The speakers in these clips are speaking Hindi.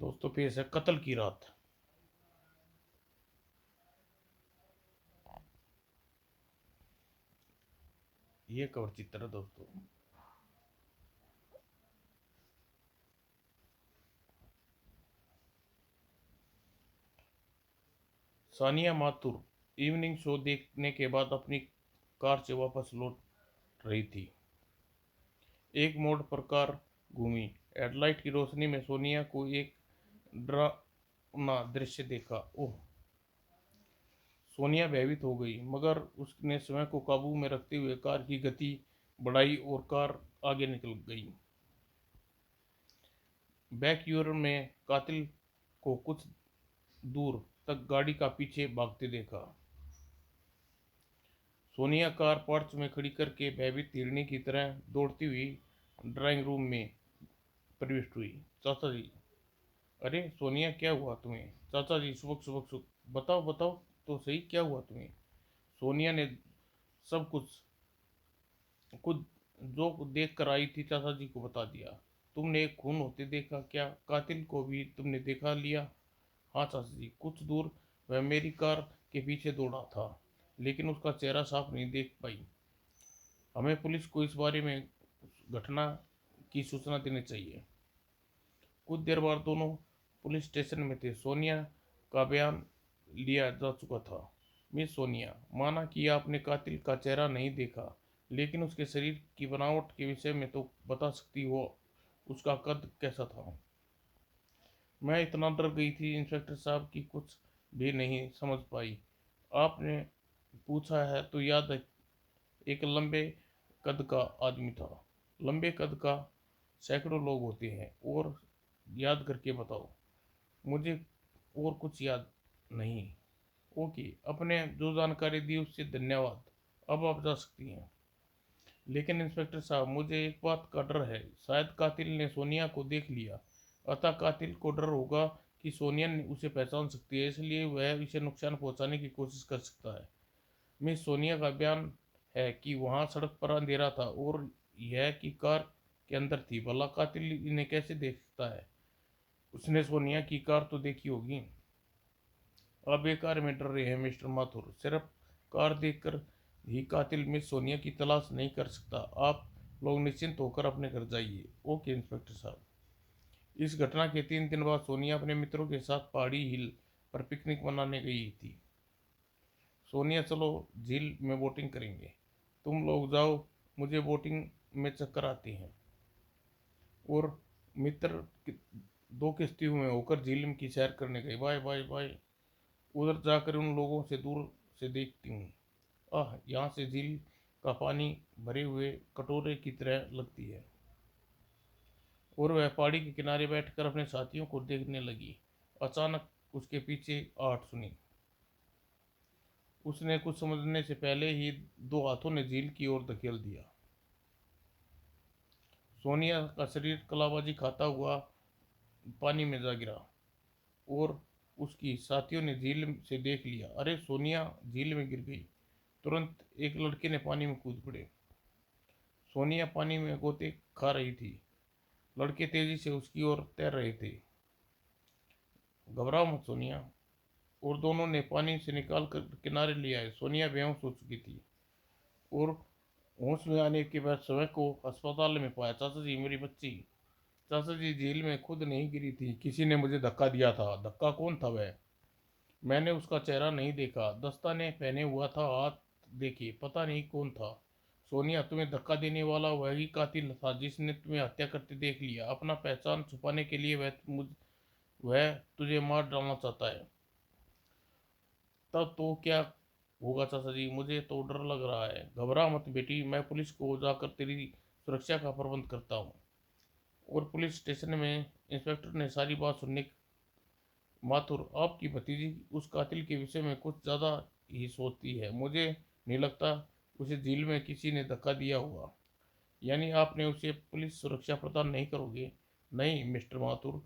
दोस्तों पेश है कत्ल की रात। ये कवर चित्र है दोस्तों। सानिया माथुर इवनिंग शो देखने के बाद अपनी कार से वापस लौट रही थी। एक मोड़ पर कार घूमी। हेडलाइट की रोशनी में सोनिया को एक डरावना दृश्य देखा। ओह! सोनिया भयभीत हो गई, मगर उसने स्वयं को काबू में रखते हुए कार की गति बढ़ाई और कार आगे निकल गई। बैकयार्ड में कातिल को कुछ दूर तक गाड़ी का पीछे भागते देखा। सोनिया कार पोर्च में खड़ी करके भयभीत हिरणी की तरह दौड़ती हुई ड्राइंग रूम में प्रविष्ट हुई। चाचा जी। अरे सोनिया, क्या हुआ तुम्हें? चाचा जी सुबह सुबह बताओ बताओ तो सही, क्या हुआ तुम्हें? सोनिया ने सब कुछ खुद जो देख कर आई थी चाचा जी को बता दिया। तुमने एक खून होते देखा क्या? कातिल को भी तुमने देखा लिया? हाँ चाचा जी, कुछ दूर वह मेरी कार के पीछे दौड़ा था, लेकिन उसका चेहरा साफ नहीं देख पाई। हमें पुलिस को इस बारे में घटना की सूचना देनी चाहिए। कुछ देर बाद दोनों पुलिस स्टेशन में थे। सोनिया का बयान लिया जा चुका था। मिस सोनिया, माना कि आपने कातिल का चेहरा नहीं देखा, लेकिन उसके शरीर की बनावट के विषय में तो बता सकती हो। उसका कद कैसा था? मैं इतना डर गई थी इंस्पेक्टर साहब की कुछ भी नहीं समझ पाई। आपने पूछा है तो याद है, एक लंबे कद का आदमी था। लंबे कद का सैकड़ों लोग होते हैं, और याद करके बताओ। मुझे और कुछ याद नहीं। ओके, अपने जो जानकारी दी उससे धन्यवाद। अब आप जा सकती हैं। लेकिन इंस्पेक्टर साहब, मुझे एक बात का डर है। शायद कातिल ने सोनिया को देख लिया। अतः कातिल को डर होगा कि सोनिया उसे पहचान सकती है, इसलिए वह इसे नुकसान पहुंचाने की कोशिश कर सकता है। मिस सोनिया का बयान है कि वहां सड़क पर अंधेरा था और यह कि कार के अंदर थी। भला कातिल इन्हें कैसे देखता है? उसने सोनिया की कार तो देखी होगी। आप बेकार में डर रहे हैं मिस्टर माथुर। सिर्फ कार देखकर ही कातिल मिस सोनिया की तलाश नहीं कर सकता। आप लोग निश्चिंत होकर अपने घर जाइए। ओके इंस्पेक्टर साहब। इस घटना के 3 दिन बाद सोनिया अपने मित्रों के साथ पहाड़ी हिल पर पिकनिक मनाने गई थी। सोनिया, चलो झील में बोटिंग करेंगे। तुम लोग जाओ, मुझे बोटिंग में चक्कर आती हैं। और मित्र दो किश्तियों में होकर झील की सैर करने गए। Bye bye bye. उधर जाकर उन लोगों से दूर से देखती हूँ। आह, यहाँ से झील का पानी भरे हुए कटोरे की तरह लगती है। और वह पहाड़ी के किनारे बैठकर अपने साथियों को देखने लगी। अचानक उसके पीछे आहट सुनी। उसने कुछ समझने से पहले ही दो हाथों ने झील की ओर धकेल दिया। सोनिया का शरीर कलाबाजी खाता हुआ पानी में जा गिरा, और उसकी साथियों ने झील से देख लिया। अरे सोनिया झील में गिर गई। तुरंत एक लड़के ने पानी में कूद पड़े। सोनिया पानी में गोते खा रही थी। लड़के तेजी से उसकी ओर तैर रहे थे। घबराओ मत सोनिया। और दोनों ने पानी से निकाल कर किनारे ले आए। सोनिया बेहोश हो चुकी थी, और होश में आने के बाद स्वयं को अस्पताल में पाया। चाचा जी, मेरी बच्ची। चाचा जी झील में खुद नहीं गिरी थी, किसी ने मुझे धक्का दिया था। धक्का? कौन था वह? मैंने उसका चेहरा नहीं देखा। दस्ताने पहने हुआ था, हाथ देखिए, पता नहीं कौन था। सोनिया, तुम्हें धक्का देने वाला वही कातिल था जिसने तुम्हें हत्या करते देख लिया। अपना पहचान छुपाने के लिए वह तुझे मार डालना चाहता है। तब तो क्या होगा चाचा जी? मुझे तो डर लग रहा है। घबरा मत बेटी, मैं पुलिस को जाकर तेरी सुरक्षा का प्रबंध करता हूँ। और पुलिस स्टेशन में इंस्पेक्टर ने सारी बात सुनने। माथुर, आपकी भतीजी उस कातिल के विषय में कुछ ज़्यादा ही सोचती है। मुझे नहीं लगता उसे झील में किसी ने धक्का दिया होगा। यानी आपने उसे पुलिस सुरक्षा प्रदान नहीं करोगे? नहीं मिस्टर माथुर,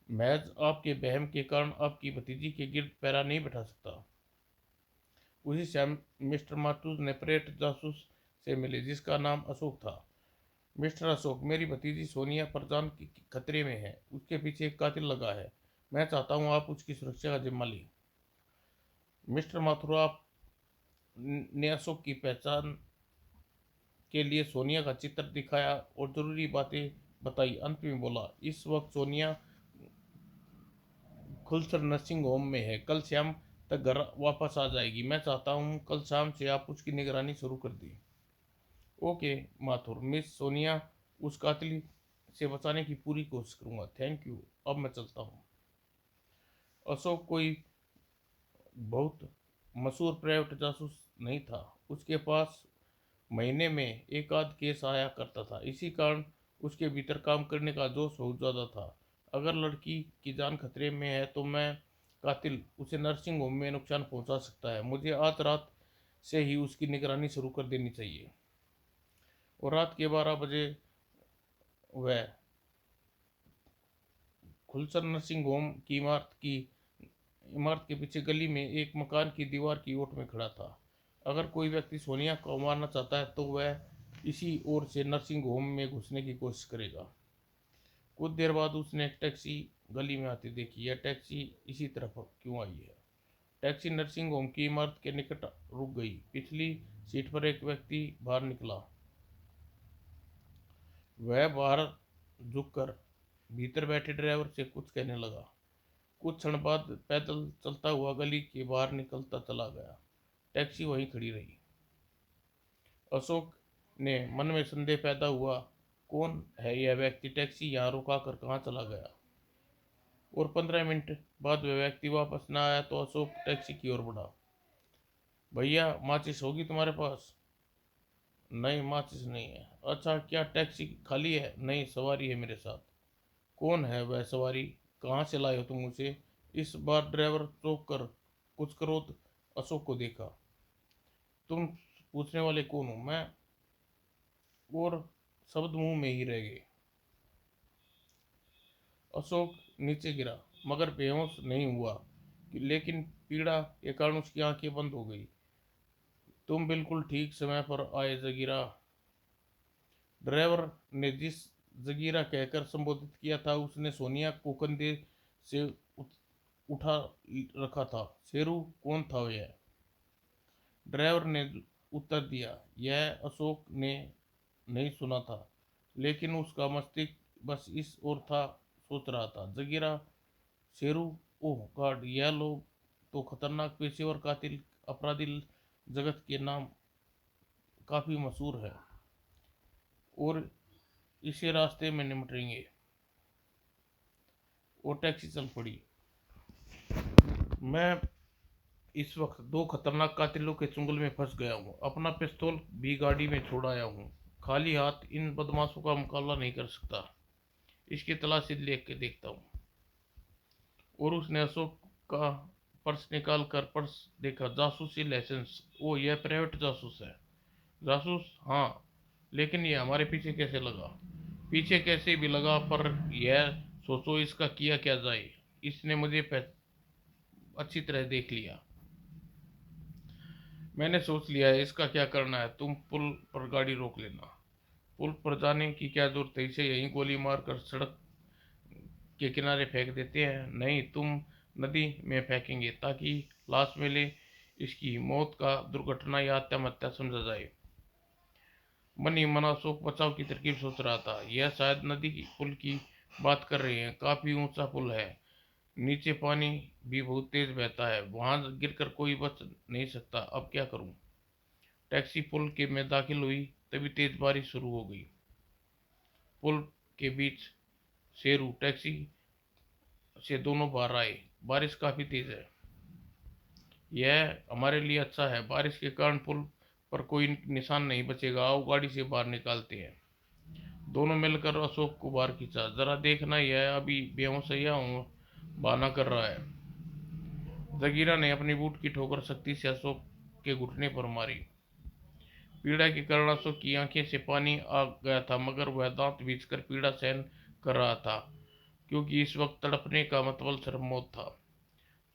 महज आपके बहम के कारण आपकी भतीजी के गिर्द पैरा नहीं बैठा सकता। उसी शाम मिस्टर माथुर ने प्रेट जासूस से मिले, जिसका नाम अशोक था। मिस्टर अशोक, मेरी भतीजी सोनिया परजान की खतरे में है। उसके पीछे एक कातिल लगा है। मैं चाहता हूँ आप उसकी सुरक्षा का जिम्मा लें। मिस्टर माथुर, आप ने अशोक की पहचान के लिए सोनिया का चित्र दिखाया और जरूरी बातें बताई। अंत में बोला, इस वक्त सोनिया खुलसर नर्सिंग होम में है। कल शाम तक घर वापस आ जाएगी। मैं चाहता हूँ कल शाम से आप उसकी निगरानी शुरू कर दें। ओके माथुर, मिस सोनिया उस कातिल से बचाने की पूरी कोशिश करूंगा। थैंक यू, अब मैं चलता हूँ। अशोक कोई बहुत मशहूर प्राइवेट जासूस नहीं था। उसके पास महीने में एक आध केस आया करता था। इसी कारण उसके भीतर काम करने का जोश बहुत ज़्यादा था। अगर लड़की की जान खतरे में है तो मैं कातिल उसे नर्सिंग होम में नुकसान पहुंचा सकता है। मुझे आज रात से ही उसकी निगरानी शुरू कर देनी चाहिए। और रात के 12 बजे वह खुलसर नर्सिंग होम की इमारत के पीछे गली में एक मकान की दीवार की ओट में खड़ा था। अगर कोई व्यक्ति सोनिया को मारना चाहता है तो वह इसी ओर से नर्सिंग होम में घुसने की कोशिश करेगा। कुछ देर बाद उसने एक टैक्सी गली में आती देखी। यह टैक्सी इसी तरफ क्यों आई है? टैक्सी नर्सिंग होम की इमारत के निकट रुक गई। पिछली सीट पर एक व्यक्ति बाहर निकला। वह बाहर झुककर भीतर बैठे ड्राइवर से कुछ कहने लगा। कुछ क्षण बाद पैदल चलता हुआ गली के बाहर निकलता चला गया। टैक्सी वहीं खड़ी रही। अशोक ने मन में संदेह पैदा हुआ, कौन है यह व्यक्ति? टैक्सी यहाँ रुका कर कहाँ चला गया? और 15 मिनट बाद वह व्यक्ति वापस न आया तो अशोक टैक्सी की ओर बढ़ा। भैया, माचिस होगी तुम्हारे पास? नहीं, माचिस नहीं है। अच्छा, क्या टैक्सी खाली है? नहीं, सवारी है मेरे साथ। कौन है वह सवारी? कहाँ से लाए हो तुम उसे? इस बार ड्राइवर चौंक कर कुछ क्रोध अशोक को देखा। तुम पूछने वाले कौन हो? मैं। और शब्द मुंह में ही रह गए। अशोक नीचे गिरा मगर बेहोश नहीं हुआ, लेकिन पीड़ा के कारण उसकी आंखें बंद हो गई। तुम बिल्कुल ठीक समय पर आए जगीरा। ड्राइवर ने जिस जगीरा कहकर संबोधित किया था उसने सोनिया को कंधे से उठा रखा था। शेरू कौन था यह? ड्राइवर ने उत्तर दिया। यह अशोक ने नहीं सुना था, लेकिन उसका मस्तिष्क बस इस ओर था, सोच रहा था। जगीरा, शेरू, ओह गॉड, यह लोग तो खतरनाक पेशेवर कातिल अपराधी जगत के नाम काफ़ी मशहूर है और इसे रास्ते में निपटेंगे। वो टैक्सी चल पड़ी। मैं इस वक्त दो खतरनाक कातिलों के चुंगल में फंस गया हूँ। अपना पिस्तौल भी गाड़ी में छोड़ आया हूँ। खाली हाथ इन बदमाशों का मुकाबला नहीं कर सकता। इसकी तलाशी ले के देखता हूँ। और उसने अशोक का पर्स निकाल कर पर्स देखा। जासूसी लाइसेंस। ओ, यह प्राइवेट जासूस है। जासूस? हाँ, लेकिन ये हमारे पीछे कैसे लगा? पीछे कैसे भी लगा, पर यह सोचो इसका किया क्या जाए। इसने मुझे अच्छी तरह देख लिया। मैंने सोच लिया है इसका क्या करना है। तुम पुल पर गाड़ी रोक लेना। पुल पर जाने की क्या जरूरत है? इसे यहीं गोली मार कर सड़क के किनारे फेंक देते हैं। नहीं, तुम नदी में फेंकेंगे ताकि लाश मिले। इसकी मौत का दुर्घटना या आत्महत्या समझा जाए। मन ही मन अशोक बचाव की तरकीब सोच रहा था। यह शायद नदी की पुल की बात कर रहे हैं। काफी ऊंचा पुल है। नीचे पानी भी बहुत तेज बहता है। वहां गिरकर कोई बच नहीं सकता। अब क्या करूं? टैक्सी पुल के में दाखिल हुई तभी तेज बारिश शुरू हो गई। पुल के बीच शेरू टैक्सी से दोनों बाहर आए। बारिश काफी तेज है। यह हमारे लिए अच्छा है। बारिश के कारण पुल पर कोई निशान नहीं बचेगा। आओ गाड़ी से बाहर निकालते हैं। दोनों मिलकर अशोक को बाहर खींचा। जरा देखना, यह अभी बेहोशैया बहाना कर रहा है। जगीरा ने अपनी बूट की ठोकर सख्ती से अशोक के घुटने पर मारी। पीड़ा के कारण अशोक की आंखें से पानी आ गया था, मगर वह दांत भींचकर पीड़ा सहन कर रहा था, क्योंकि इस वक्त तड़पने का मतलब सिर्फ मौत था।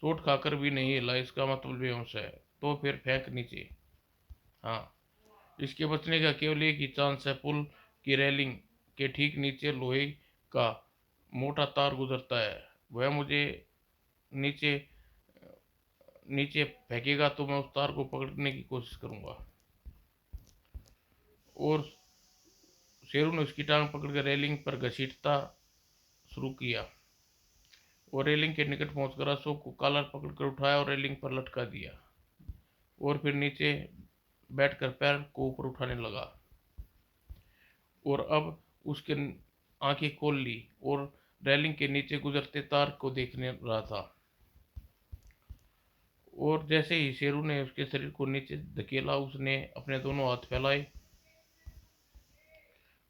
चोट खाकर भी नहीं हिला, इसका मतलब बेहोश है। तो फिर फेंक नीचे। हाँ, इसके बचने का केवल एक ही चांस है। पुल की रेलिंग के ठीक नीचे लोहे का मोटा तार गुजरता है। वह मुझे नीचे नीचे फेंकेगा तो मैं उस तार को पकड़ने की कोशिश करूंगा। और शेरू ने उसकी टांग पकड़कर रेलिंग पर घसीटता शुरू किया और रेलिंग के निकट पहुंचकर अशोक को कॉलर पकड़कर उठाया और रेलिंग पर लटका दिया और फिर नीचे बैठकर पैर को ऊपर उठाने लगा। और अब उसके आंखें खोल ली और रेलिंग के नीचे गुजरते तार को देखने रहा था। और जैसे ही शेरू ने उसके शरीर को नीचे धकेला, उसने अपने दोनों हाथ फैलाए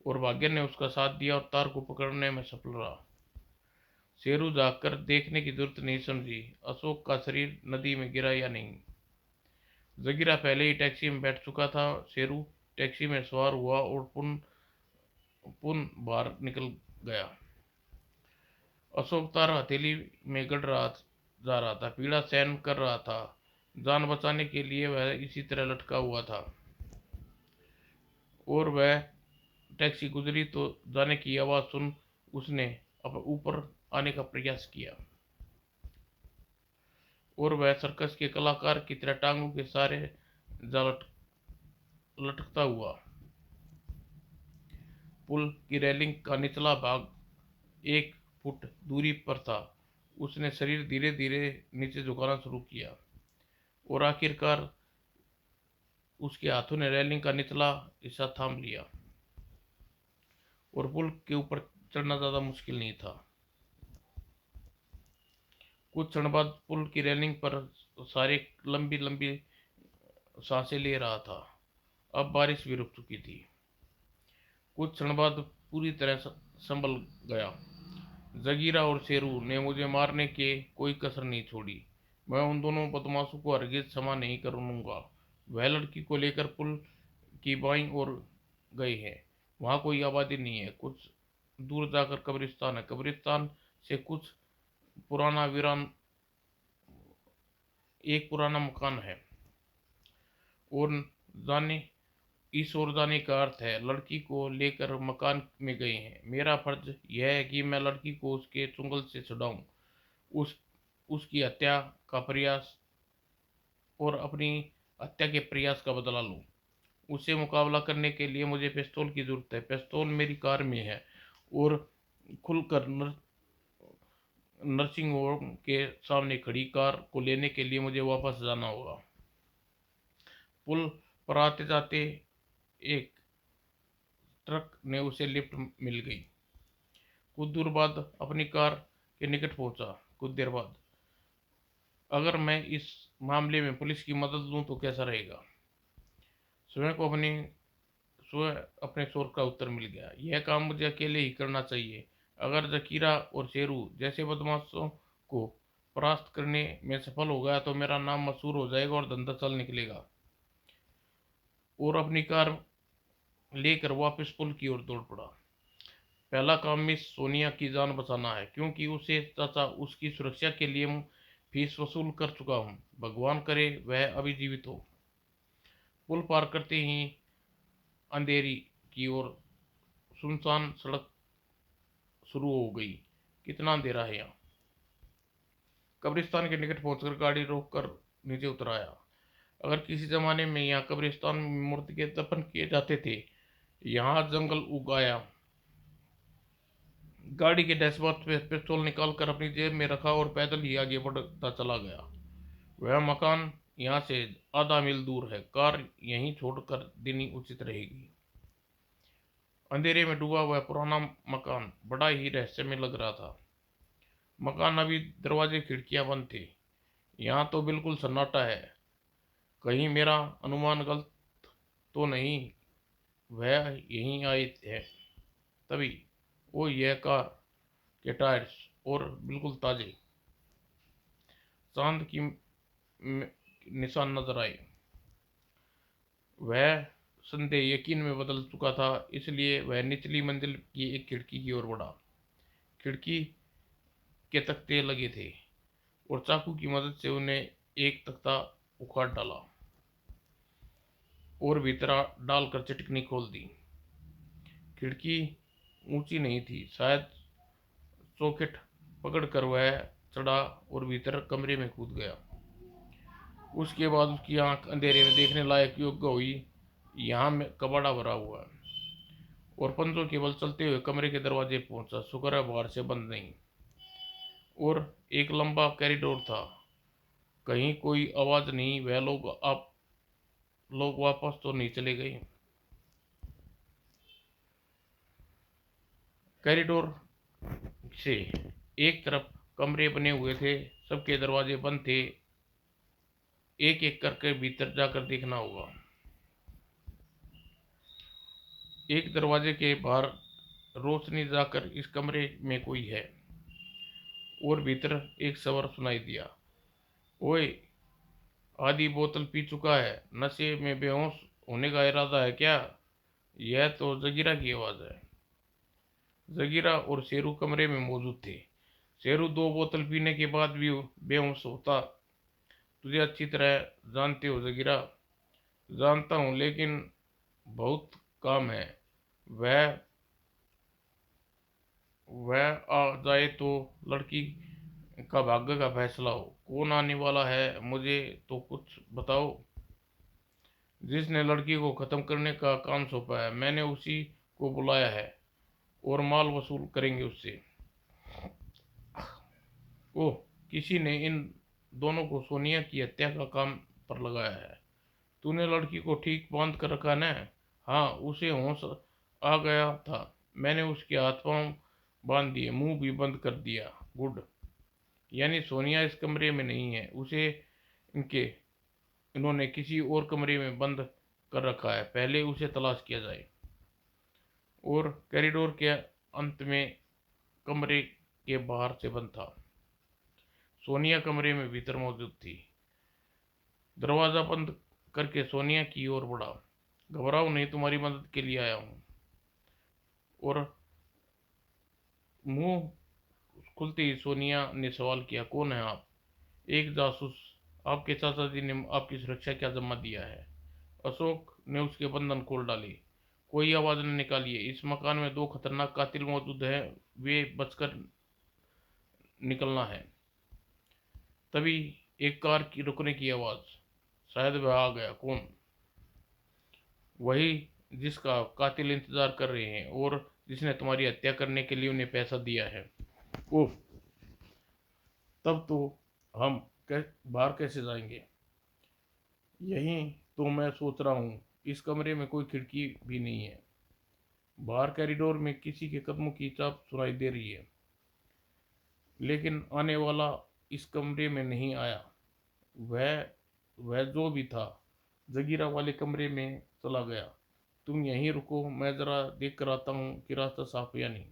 और भाग्य ने उसका साथ दिया और तार को पकड़ने में सफल रहा। शेरू जाकर देखने की जरूरत नहीं समझी अशोक का शरीर नदी में गिरा या नहीं। जगीरा पहले ही टैक्सी में बैठ चुका था। शेरू टैक्सी में सवार हुआ और पुन बाहर निकल गया। अशोक तार हथेली में गड़ रहा जा रहा था, पीड़ा सहन कर रहा था। जान बचाने के लिए वह इसी तरह लटका हुआ था। और वह टैक्सी गुजरी तो जाने की आवाज़ सुन उसने ऊपर आने का प्रयास किया और वह सर्कस के कलाकार की तरह टांगों के सारे जा लटकता हुआ पुल की रेलिंग का निचला भाग 1 फुट दूरी पर था। उसने शरीर धीरे धीरे नीचे झुकाना शुरू किया और आखिरकार उसके हाथों ने रेलिंग का निचला हिस्सा थाम लिया और पुल के ऊपर चढ़ना ज़्यादा मुश्किल नहीं था। कुछ क्षण बाद पुल की रेलिंग पर सारे लंबी लंबी सांसें ले रहा था। अब बारिश भी रुक चुकी थी। कुछ क्षण बाद पूरी तरह संभल गया। जगीरा और शेरू ने मुझे मारने के कोई कसर नहीं छोड़ी। मैं उन दोनों बदमाशों को हरगिज क्षमा नहीं करूंगा। वह लड़की को लेकर पुल की बाईं ओर गए हैं। वहाँ कोई आबादी नहीं है। कुछ दूर जाकर कब्रिस्तान है। कब्रिस्तान से कुछ पुराना वीरान एक पुराना मकान है और जाने इस ओर जाने का अर्थ है लड़की को लेकर मकान में गए हैं। मेरा फर्ज यह है कि मैं लड़की को उसके चुंगल से छुड़ाऊं, उसकी हत्या का प्रयास और अपनी हत्या के प्रयास का बदला लूं। उससे मुकाबला करने के लिए मुझे पिस्तौल की जरूरत है। पिस्तौल मेरी कार में है और खुलकर नर्सिंग होम के सामने खड़ी कार को लेने के लिए मुझे वापस जाना होगा। पुल पर आते जाते एक ट्रक ने उसे लिफ्ट मिल गई। कुछ दूर बाद अपनी कार के निकट पहुंचा। कुछ देर बाद अगर मैं इस मामले में पुलिस की मदद लूं तो कैसा रहेगा। स्वयं अपने शोर का उत्तर मिल गया। यह काम मुझे अकेले ही करना चाहिए। अगर जकीरा और शेरू जैसे बदमाशों को परास्त करने में सफल हो गया तो मेरा नाम मशहूर हो जाएगा और धंधा चल निकलेगा। और अपनी कार लेकर वापस पुल की ओर दौड़ पड़ा। पहला काम मिस सोनिया की जान बचाना है, क्योंकि उसे चाचा उसकी सुरक्षा के लिए फीस वसूल कर चुका हूँ। भगवान करे वह अभी जीवित हो। पुल पार करते ही अंधेरी की ओर सुनसान सड़क शुरू हो गई। कितना अंधेरा है यहाँ। कब्रिस्तान के निकट पहुंचकर गाड़ी रोककर नीचे उतर आया। अगर किसी जमाने में यहाँ कब्रिस्तान में मूर्ति के दफन किए जाते थे, यहाँ जंगल उग आया। गाड़ी के डैशबोर्ड पे पिस्तौल निकालकर अपनी जेब में रखा और पैदल ही आगे बढ़ता चला गया। वह मकान यहाँ से आधा मील दूर है। कार यहीं छोड़कर देनी उचित रहेगी। अंधेरे में डूबा हुआ पुराना मकान बड़ा ही रहस्यमय लग रहा था। मकान अभी दरवाजे खिड़कियां बंद थे। यहाँ तो बिल्कुल सन्नाटा है। कहीं मेरा अनुमान गलत तो नहीं, वह यहीं आए हैं तभी। वो यह कार के टायर्स और बिल्कुल ताजे चांद की निशान नजर आए। वह संदेह यकीन में बदल चुका था, इसलिए वह निचली मंजिल की एक खिड़की की ओर बढ़ा। खिड़की के तख्ते लगे थे और चाकू की मदद से उन्हें एक तख्ता उखाड़ डाला और भीतर डालकर चटकनी खोल दी। खिड़की ऊंची नहीं थी, शायद चौखट पकड़कर वह चढ़ा और भीतर कमरे में कूद गया। उसके बाद उसकी आंख अंधेरे में देखने लायक योग्य हुई। यहाँ में कबाड़ा भरा हुआ है और पंजों के बल चलते हुए कमरे के दरवाजे पहुंचा। शुक्र है बाहर से बंद नहीं। और एक लंबा कॉरिडोर था, कहीं कोई आवाज नहीं। वह लोग वापस तो नहीं चले गए। कॉरिडोर से एक तरफ कमरे बने हुए थे, सबके दरवाजे बंद थे। एक एक करके भीतर जाकर देखना होगा। एक दरवाजे के बाहर रोशनी जाकर इस कमरे में कोई है। और भीतर एक स्वर सुनाई दिया, ओए, आधी बोतल पी चुका है, नशे में बेहोश होने का इरादा है क्या? यह तो जगीरा की आवाज है। जगीरा और शेरू कमरे में मौजूद थे। शेरू 2 बोतल पीने के बाद भी बेहोश होता। तुझे अच्छी तरह जानते हो जगीरा? जानता हूँ, लेकिन बहुत काम है। वह वह आ जाए तो लड़की का भाग्य का फैसला हो। कौन आने वाला है, मुझे तो कुछ बताओ। जिसने लड़की को खत्म करने का काम सौंपा है, मैंने उसी को बुलाया है और माल वसूल करेंगे उससे। ओह, किसी ने इन दोनों को सोनिया की हत्या का काम पर लगाया है। तूने लड़की को ठीक बांध कर रखा न? हाँ, उसे होश आ गया था। मैंने उसके हाथ पांव बांध दिए, मुंह भी बंद कर दिया। गुड। यानी सोनिया इस कमरे में नहीं है, उसे इनके इन्होंने किसी और कमरे में बंद कर रखा है। पहले उसे तलाश किया जाए। और कॉरिडोर के अंत में कमरे के बाहर से बंद था। सोनिया कमरे में भीतर मौजूद थी। दरवाजा बंद करके सोनिया की ओर बढ़ा। घबराओ नहीं, तुम्हारी मदद के लिए आया हूँ। और मुंह खुलते ही सोनिया ने सवाल किया, कौन है आप? एक जासूस। आपके चाचा जी ने आपकी सुरक्षा का जिम्मा दिया है। अशोक ने उसके बंधन खोल डाले। कोई आवाज न निकालिए, इस मकान में 2 खतरनाक कातिल मौजूद हैं, वे बचकर निकलना है। तभी एक कार की रुकने की आवाज। शायद वह आ गया। कौन? वही जिसका कातिल इंतजार कर रहे हैं और जिसने तुम्हारी हत्या करने के लिए उन्हें पैसा दिया है। ओह, तब तो हम बाहर कैसे जाएंगे? यही तो मैं सोच रहा हूँ। इस कमरे में कोई खिड़की भी नहीं है। बाहर कॉरिडोर में किसी के कदमों की चाप सुनाई दे रही है, लेकिन आने वाला इस कमरे में नहीं आया। वह वह जो भी था जगीरा वाले कमरे में चला गया। तुम यहीं रुको, मैं जरा देख कर आता हूँ कि रास्ता साफ है या नहीं।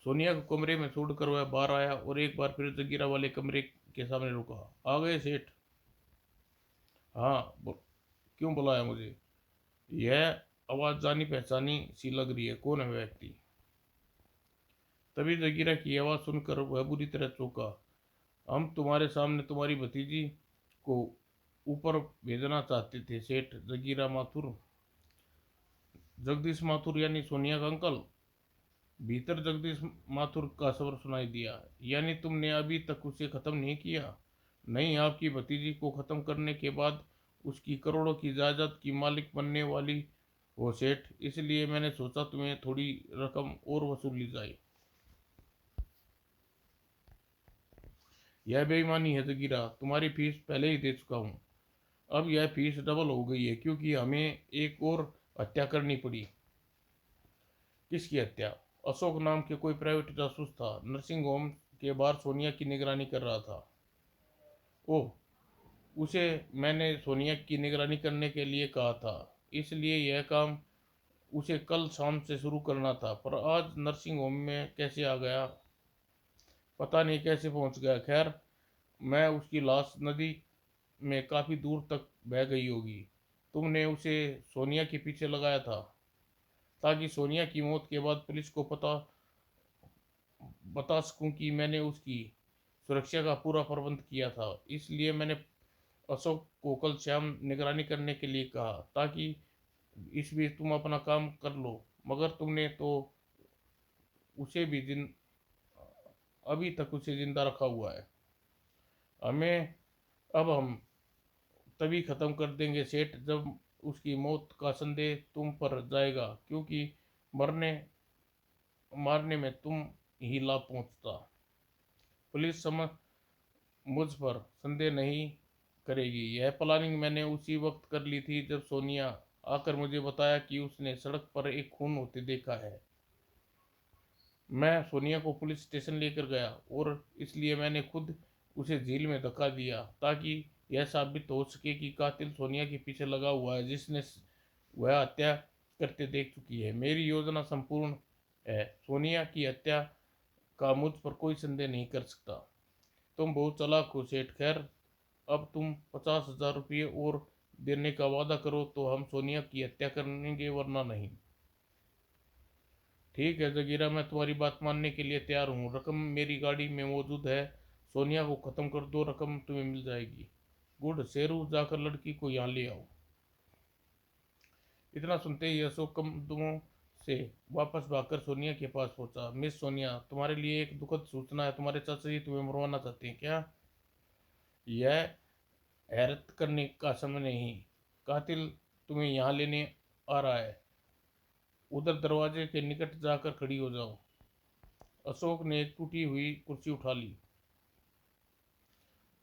सोनिया को कमरे में छोड़कर वह बाहर आया और एक बार फिर जगीरा वाले कमरे के सामने रुका। आ गए सेठ? हाँ, क्यों बुलाया मुझे? यह आवाज़ जानी पहचानी सी लग रही है। कौन है वह व्यक्ति? तभी जगीरा की आवाज़ सुनकर वह बुरी तरह चौंका। हम तुम्हारे सामने तुम्हारी भतीजी को ऊपर भेजना चाहते थे सेठ। जगीरा माथुर, जगदीश माथुर यानी सोनिया का अंकल। भीतर जगदीश माथुर का स्वर सुनाई दिया। यानी तुमने अभी तक उसे खत्म नहीं किया? नहीं, आपकी भतीजी को खत्म करने के बाद उसकी करोड़ों की जायदाद की मालिक बनने वाली हो सेठ, इसलिए मैंने सोचा तुम्हें थोड़ी रकम और वसूल ली जाए। यह बेईमानी है जगीरा, तुम्हारी फीस पहले ही दे चुका हूँ। अब यह फीस डबल हो गई है क्योंकि हमें एक और हत्या करनी पड़ी। किसकी हत्या? अशोक नाम के कोई प्राइवेट जासूस था, नर्सिंग होम के बाहर सोनिया की निगरानी कर रहा था। ओह, उसे मैंने सोनिया की निगरानी करने के लिए कहा था, इसलिए यह काम उसे कल शाम से शुरू करना था। पर आज नर्सिंग होम में कैसे आ गया? पता नहीं कैसे पहुंच गया। खैर, मैं उसकी लाश नदी में काफ़ी दूर तक बह गई होगी। तुमने उसे सोनिया के पीछे लगाया था ताकि सोनिया की मौत के बाद पुलिस को बता सकूं कि मैंने उसकी सुरक्षा का पूरा प्रबंध किया था। इसलिए मैंने अशोक को कल शाम निगरानी करने के लिए कहा ताकि इस बीच तुम अपना काम कर लो, मगर तुमने तो उसे भी अभी तक उसे जिंदा रखा हुआ है। हमें अब हम तभी खत्म कर देंगे सेठ जब उसकी मौत का संदेह तुम पर जाएगा, क्योंकि मरने मारने में तुम ही लाभ पहुंचता। पुलिस मुझ पर संदेह नहीं करेगी। यह प्लानिंग मैंने उसी वक्त कर ली थी जब सोनिया आकर मुझे बताया कि उसने सड़क पर एक खून होते देखा है। मैं सोनिया को पुलिस स्टेशन लेकर गया और इसलिए मैंने खुद उसे जेल में धक्का दिया, ताकि यह साबित हो सके कि कातिल सोनिया के पीछे लगा हुआ है, जिसने वह हत्या करते देख चुकी है। मेरी योजना संपूर्ण है। सोनिया की हत्या का मुझ पर कोई संदेह नहीं कर सकता। तुम बहुत चालाक हो सेठ। खैर, अब तुम 50,000 रुपये और देने का वादा करो तो हम सोनिया की हत्या करेंगे, वरना नहीं। ठीक है जगीरा, मैं तुम्हारी बात मानने के लिए तैयार हूँ। रकम मेरी गाड़ी में मौजूद है। सोनिया को ख़त्म कर दो, रकम तुम्हें मिल जाएगी। गुड। शेरू, जाकर लड़की को यहाँ ले आओ। इतना सुनते ही अशोक कदमों से वापस भागकर सोनिया के पास पहुंचा। मिस सोनिया, तुम्हारे लिए एक दुखद सूचना है। तुम्हारे चाचा जी तुम्हें मरवाना चाहते हैं। क्या? यह हैरत करने का समय नहीं। कातिल तुम्हें यहाँ लेने आ रहा है। उधर दरवाजे के निकट जाकर खड़ी हो जाओ। अशोक ने एक टूटी हुई कुर्सी उठा ली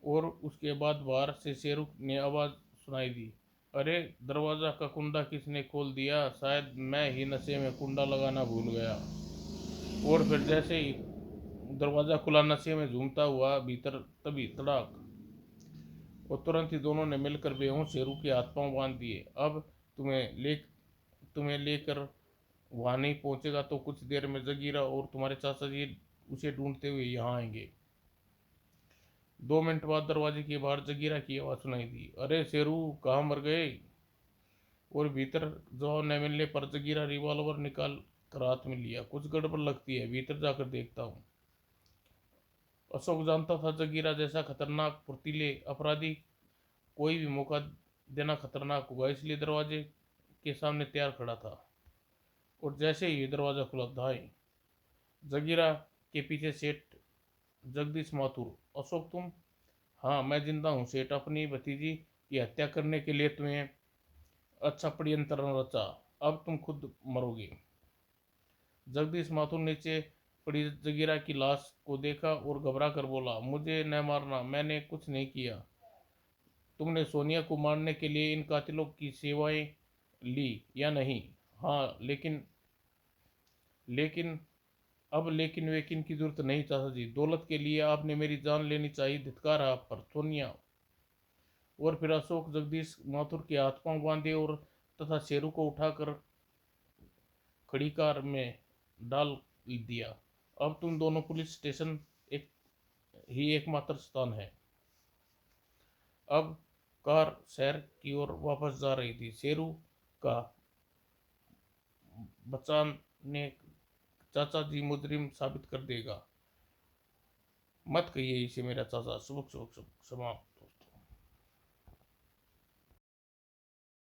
और उसके बाद बाहर से शेरू ने आवाज़ सुनाई दी। अरे, दरवाज़ा का कुंडा किसने खोल दिया? शायद मैं ही नशे में कुंडा लगाना भूल गया। और फिर जैसे ही दरवाज़ा खुला, नशे में झूमता हुआ भीतर तभी तड़ाक, और तुरंत ही दोनों ने मिलकर बेहोश शेरू के हाथ पांव बांध दिए। अब तुम्हें लेकर वहाँ नहीं पहुँचेगा तो कुछ देर में जगीरा और तुम्हारे चाचा जी उसे ढूंढते हुए यहाँ आएंगे। 2 मिनट बाद दरवाजे के बाहर जगीरा की आवाज़ सुनाई दी। अरे शेरू, कहाँ मर गए? और भीतर जवाब न मिलने पर जगीरा रिवॉल्वर निकाल कर हाथ में लिया। कुछ गड़बड़ लगती है, भीतर जाकर देखता हूँ। अशोक जानता था जगीरा जैसा खतरनाक फुर्तीले अपराधी कोई भी मौका देना खतरनाक होगा, इसलिए दरवाजे के सामने तैयार खड़ा था। और जैसे ही दरवाज़ा खुला, धाए जगीरा के पीछे सेठ जगदीश माथुर। अशोक तुम? हाँ, मैं जिंदा हूँ सेठ। अपनी भतीजी की हत्या करने के लिए तुम्हें अच्छा षड्यंत्र रचा। अब तुम खुद मरोगे। जगदीश माथुर नीचे पड़ी जगीरा की लाश को देखा और घबरा कर बोला, मुझे न मारना, मैंने कुछ नहीं किया। तुमने सोनिया को मारने के लिए इन कातिलों की सेवाएं ली या नहीं? हाँ, लेकिन लेकिन अब लेकिन वेकिन की जरूरत नहीं चाचा जी। दौलत के लिए आपने मेरी जान लेनी चाहिए। धिक्कार है आप पर सोनिया। और फिर अशोक जगदीश माथुर के हाथ पांव बांधे और तथा शेरू को उठाकर खड़ी कार में डाल दिया। अब तुम दोनों पुलिस स्टेशन एक ही एकमात्र स्थान है। अब कार शहर की ओर वापस जा रही थी। शेरू का बचाने चाचा जी मुजरिम साबित कर देगा। मत कहिए इसे मेरा चाचा। शुभ शुभ शुभ समाप्त।